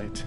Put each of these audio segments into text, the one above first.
site.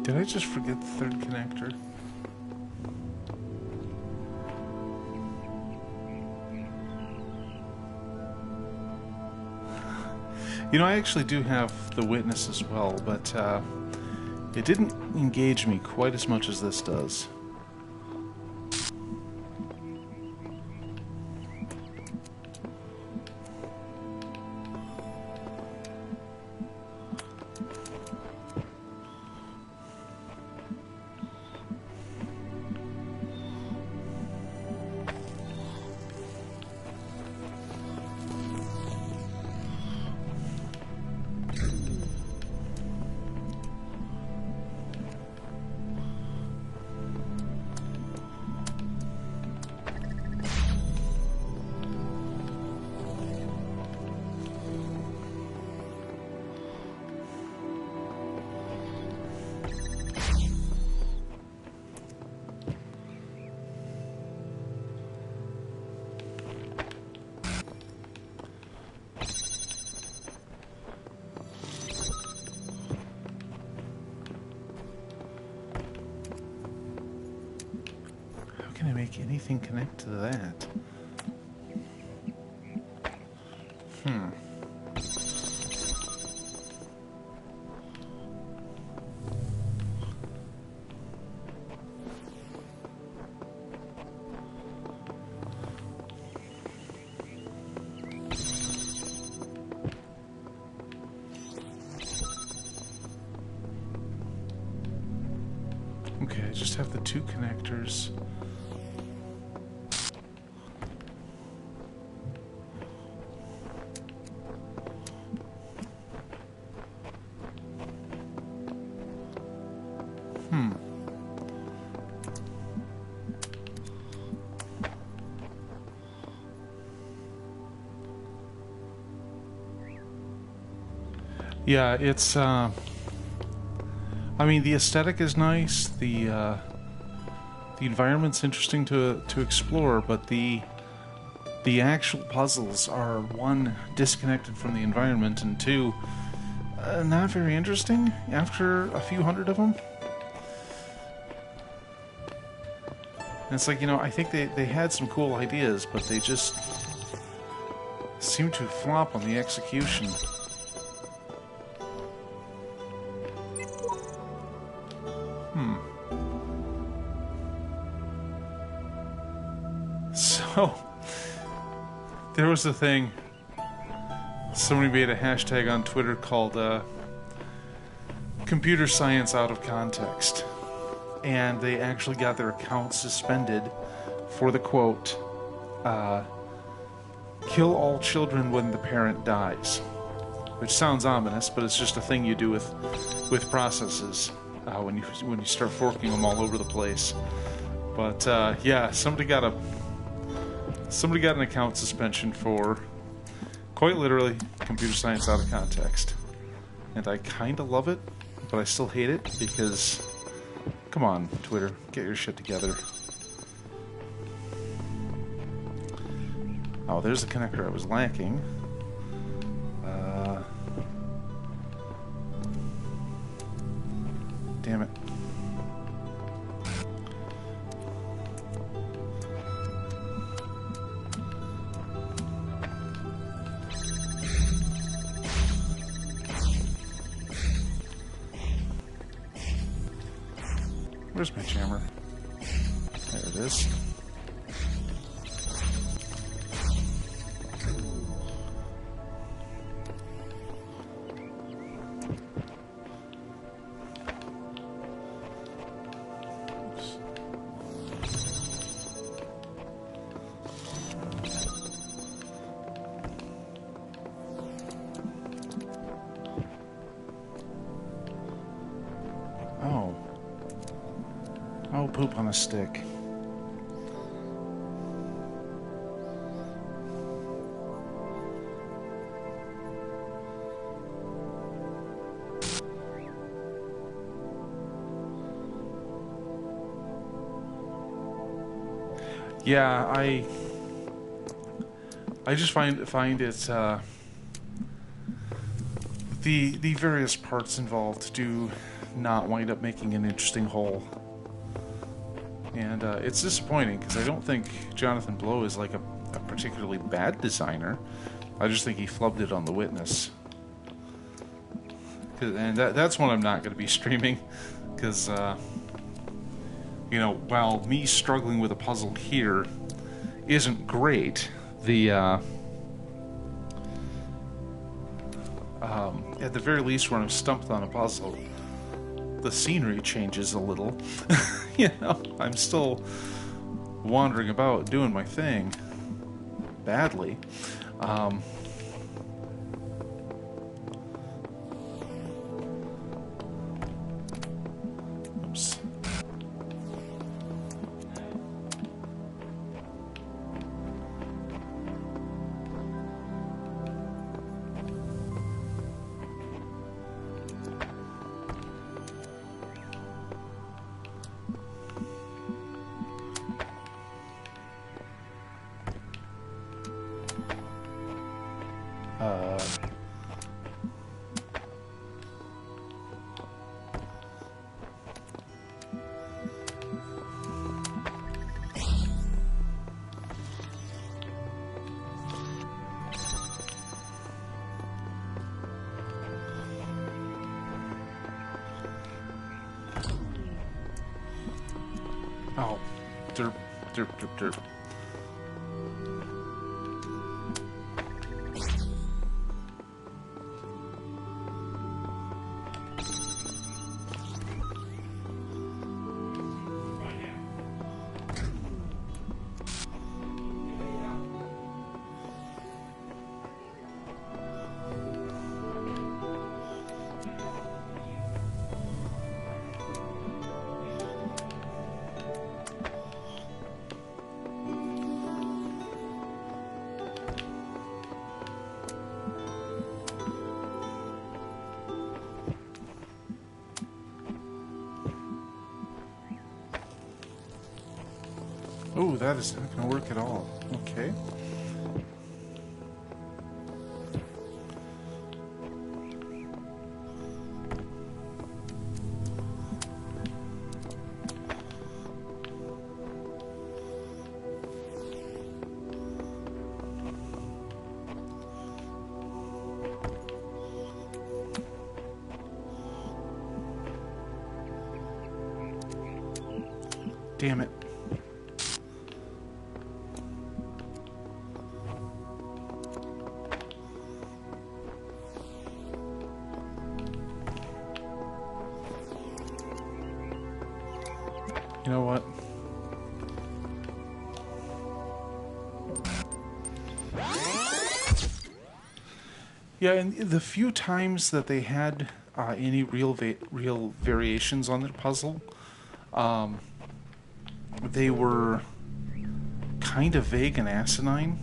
Did I just forget the third connector? You know, I actually do have the witness as well, but it didn't engage me quite as much as this does. How can I make anything connect to that? Okay, I just have the two connectors. Yeah, it's, I mean, the aesthetic is nice, the environment's interesting to explore, but the actual puzzles are, one, disconnected from the environment, and two, not very interesting after a few hundred of them. And it's like, you know, I think they had some cool ideas, but they just seem to flop on the execution. So, there was a thing, somebody made a hashtag on Twitter called computer science out of context, and they actually got their account suspended for the quote, kill all children when the parent dies, which sounds ominous, but it's just a thing you do with processes when you start forking them all over the place. But yeah, somebody got an account suspension for, quite literally, computer science out of context. And I kind of love it, but I still hate it because, come on, Twitter, get your shit together. Oh, there's the connector I was lacking. Damn it. Where's my jammer? There it is. poop on a stick. Yeah, I just find it the various parts involved do not wind up making an interesting whole, and it's disappointing because I don't think Jonathan Blow is like a particularly bad designer. I just think he flubbed it on the Witness, and that's one I'm not going to be streaming because. You know, while me struggling with a puzzle here isn't great, the at the very least when I'm stumped on a puzzle, the scenery changes a little. You know, I'm still wandering about doing my thing badly. Oops. Oh, derp, derp, derp, derp. Oh, that is not going to work at all. Okay. Damn it. You know what? Yeah, and the few times that they had any real variations on their puzzle, they were kind of vague and asinine.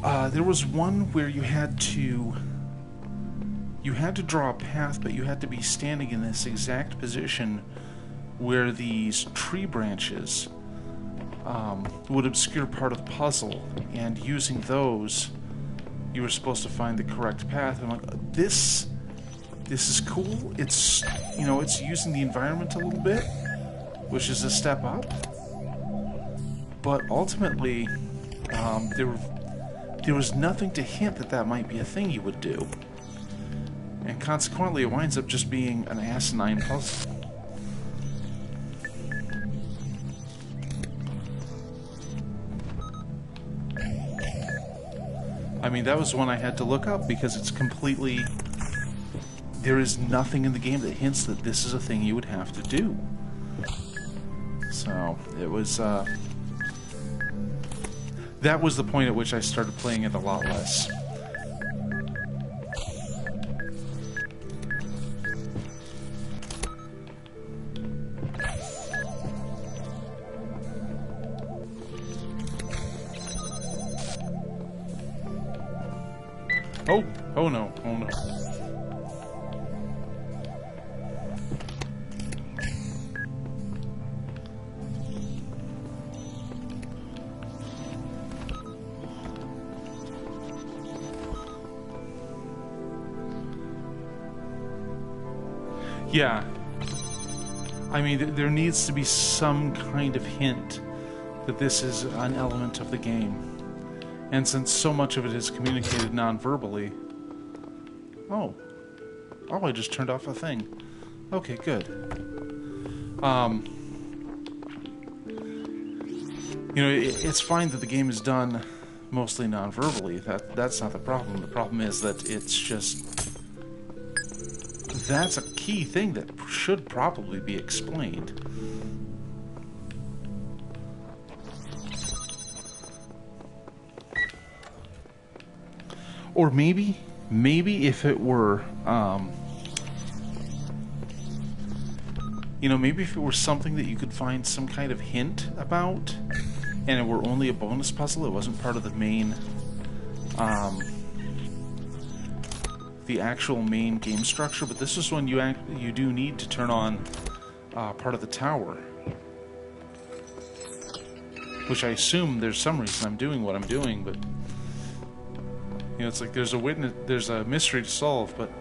There was one where you had to draw a path, but you had to be standing in this exact position where these tree branches would obscure part of the puzzle, and using those, you were supposed to find the correct path. And I'm like, this is cool. It's, you know, it's using the environment a little bit, which is a step up. But ultimately, there was nothing to hint that that might be a thing you would do, and consequently, it winds up just being an asinine puzzle. I mean, that was one I had to look up because it's completely... There is nothing in the game that hints that this is a thing you would have to do. So, it was, that was the point at which I started playing it a lot less. Oh! Oh no, oh no. Yeah. I mean, there needs to be some kind of hint that this is an element of the game. And since so much of it is communicated non-verbally... Oh. Oh, I just turned off a thing. Okay, good. You know, it's fine that the game is done mostly non-verbally. That's not the problem. The problem is that it's just... That's a key thing that should probably be explained. Or maybe if it were, you know, maybe if it were something that you could find some kind of hint about, and it were only a bonus puzzle, it wasn't part of the main, the actual main game structure, but this is when you do need to turn on part of the tower. Which I assume there's some reason I'm doing what I'm doing, but... You know, it's like there's a mystery to solve, but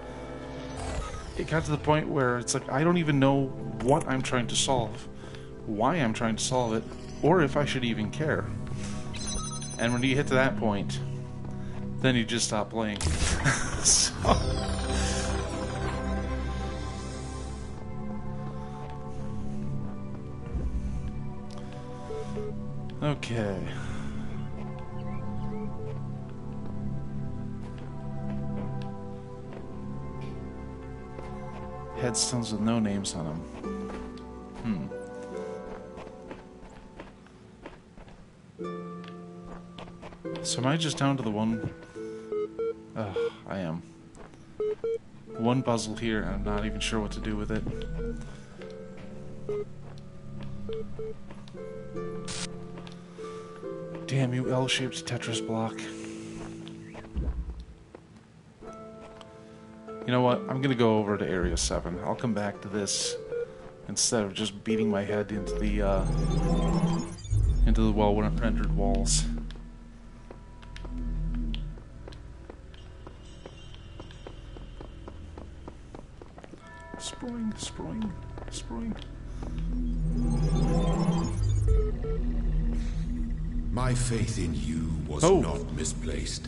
it got to the point where it's like I don't even know what I'm trying to solve, why I'm trying to solve it, or if I should even care. And when you hit to that point, then you just stop playing. So... Okay. Headstones with no names on them. So am I just down to the one... I am. One puzzle here, and I'm not even sure what to do with it. Damn you L-shaped Tetris block. You know what? I'm gonna go over to Area 7. I'll come back to this instead of just beating my head into the well-rendered walls. Spring, spring, spring. My faith in you was not misplaced.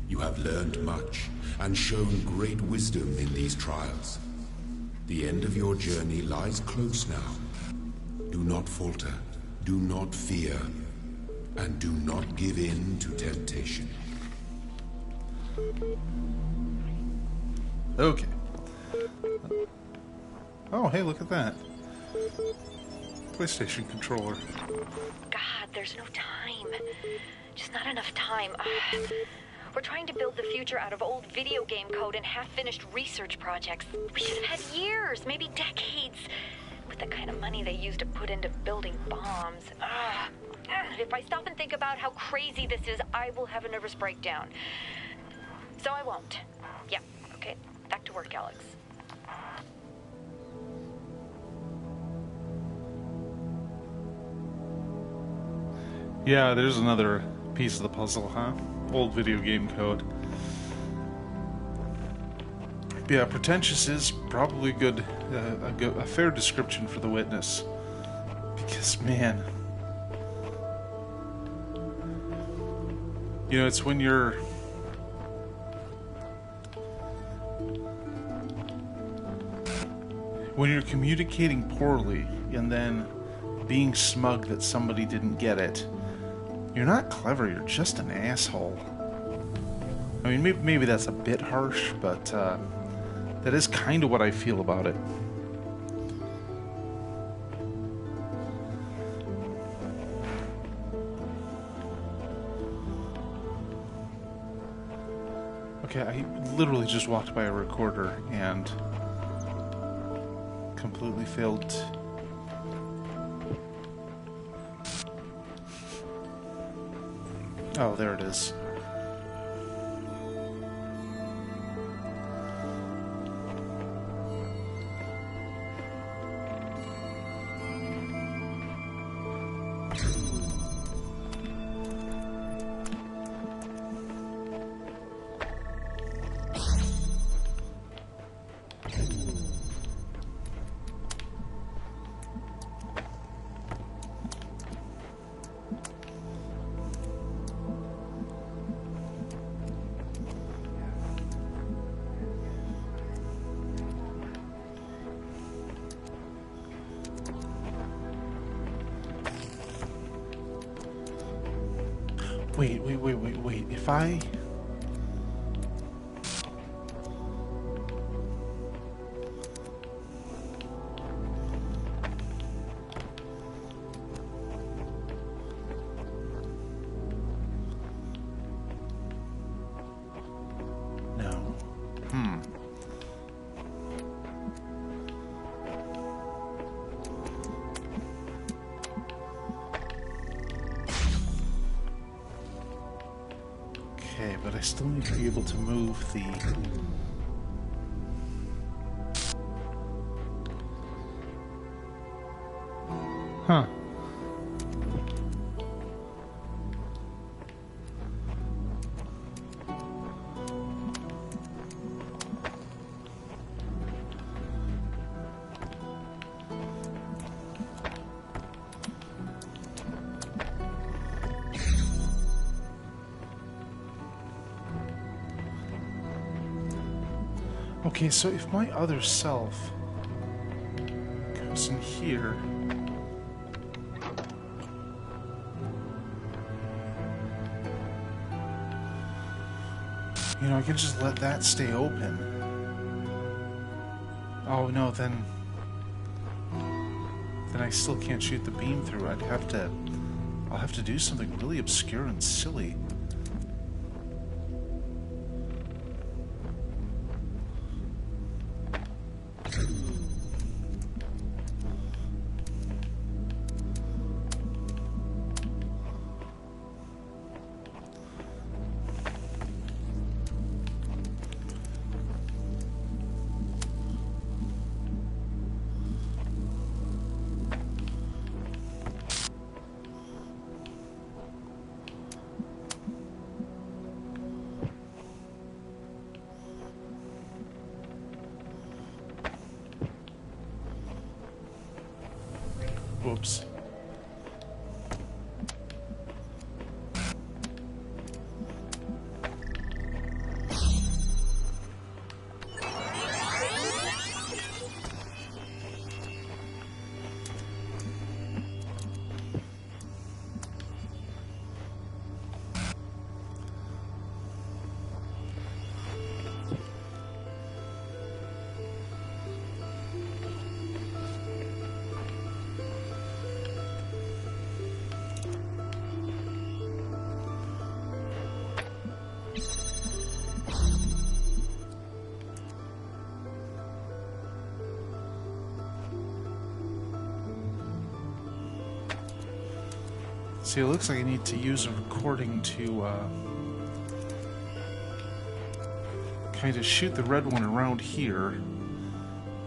You have learned much and shown great wisdom in these trials. The end of your journey lies close now. Do not falter, do not fear, and do not give in to temptation. Okay. Oh, hey, look at that. PlayStation controller. God, there's no time. Just not enough time. We're trying to build the future out of old video game code and half-finished research projects. We should have had years, maybe decades, with the kind of money they used to put into building bombs. If I stop and think about how crazy this is, I will have a nervous breakdown. So I won't. Yeah, okay. Back to work, Alex. Yeah, there's another piece of the puzzle, huh? Old video game code. Yeah, pretentious is probably a fair description for the witness. Because, man... You know, it's when you're... When you're communicating poorly, and then being smug that somebody didn't get it, you're not clever, you're just an asshole. I mean, maybe that's a bit harsh, but that is kind of what I feel about it. Okay, I literally just walked by a recorder and completely failed. Oh, there it is. Wait. If I... No. Okay, but I still need to be able to move the... Huh. Okay, so if my other self goes in here... You know, I can just let that stay open. Oh no, then I still can't shoot the beam through. I'll have to do something really obscure and silly. Whoops. See, it looks like I need to use a recording to kind of shoot the red one around here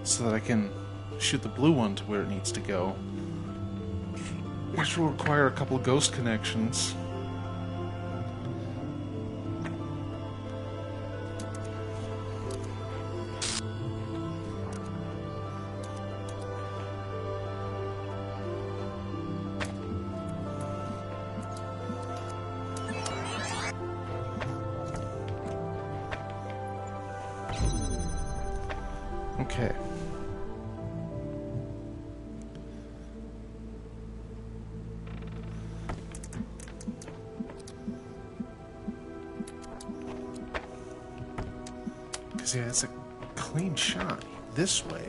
so that I can shoot the blue one to where it needs to go, which will require a couple of ghost connections. Okay. Because, yeah, it's a clean shot this way.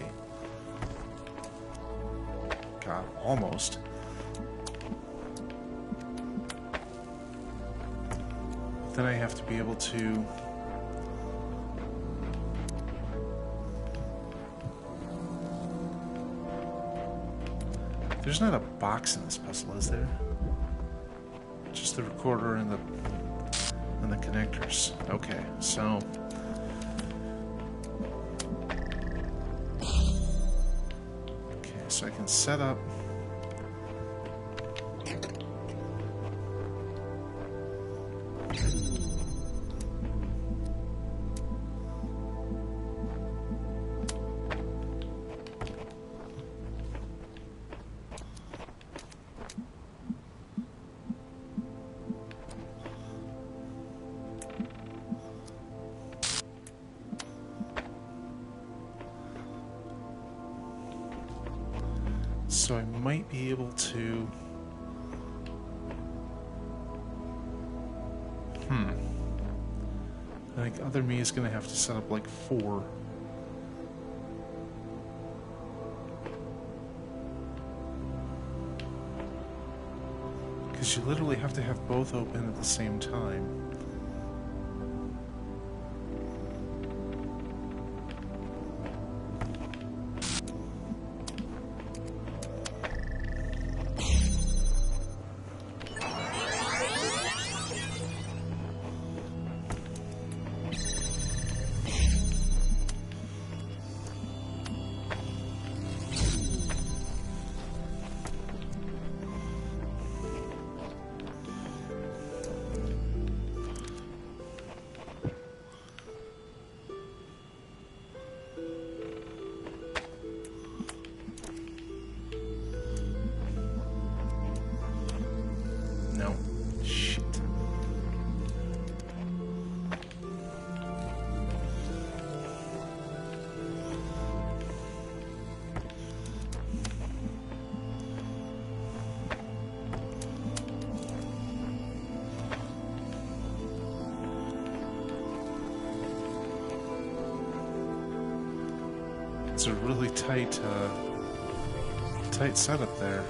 God, almost. Then I have to be able to... There's not a box in this puzzle, is there? Just the recorder and the connectors. Okay, so I can set up. So I might be able to... I think other me is going to have to set up like 4. Because you literally have to have both open at the same time. No. Shit. It's a really tight setup there.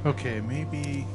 Okay, maybe...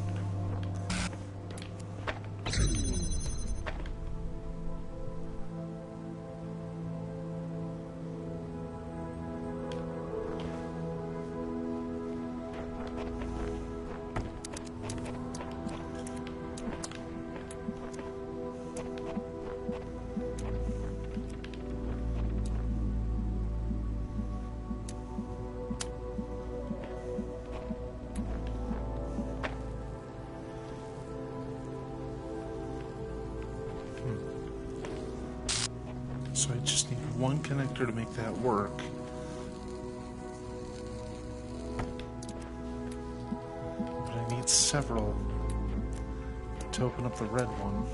So I just need one connector to make that work. But I need several to open up the red one.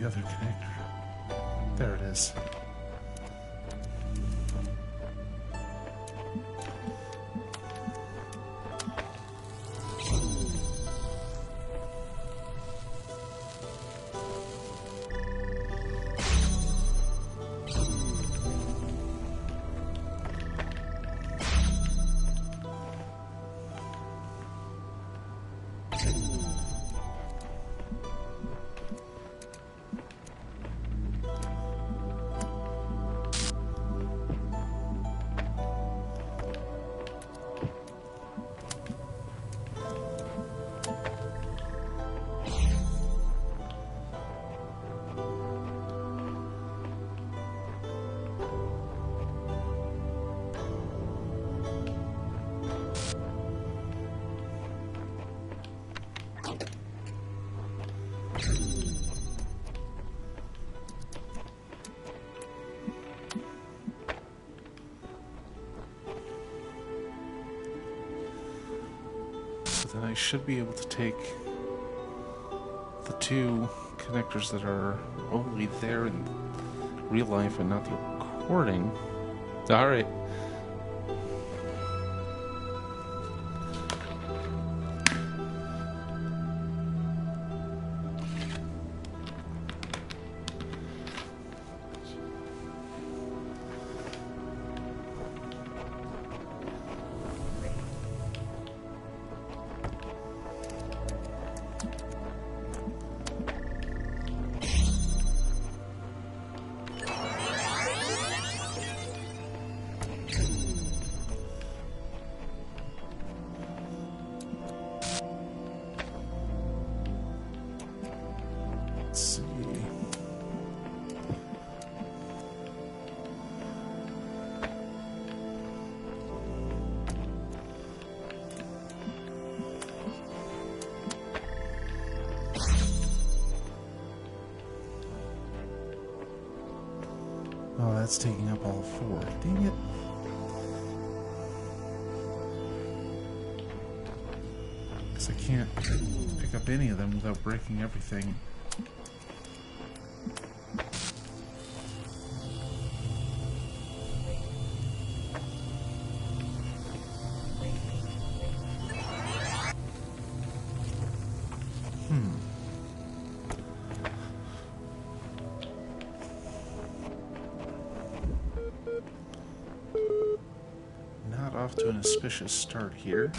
the other connector? There it is. Then I should be able to take the two connectors that are only there in real life and not the recording. Alright. Let's see. Oh, that's taking up all four. Dang it. Guess I can't pick up any of them without breaking everything. Not off to an auspicious start here.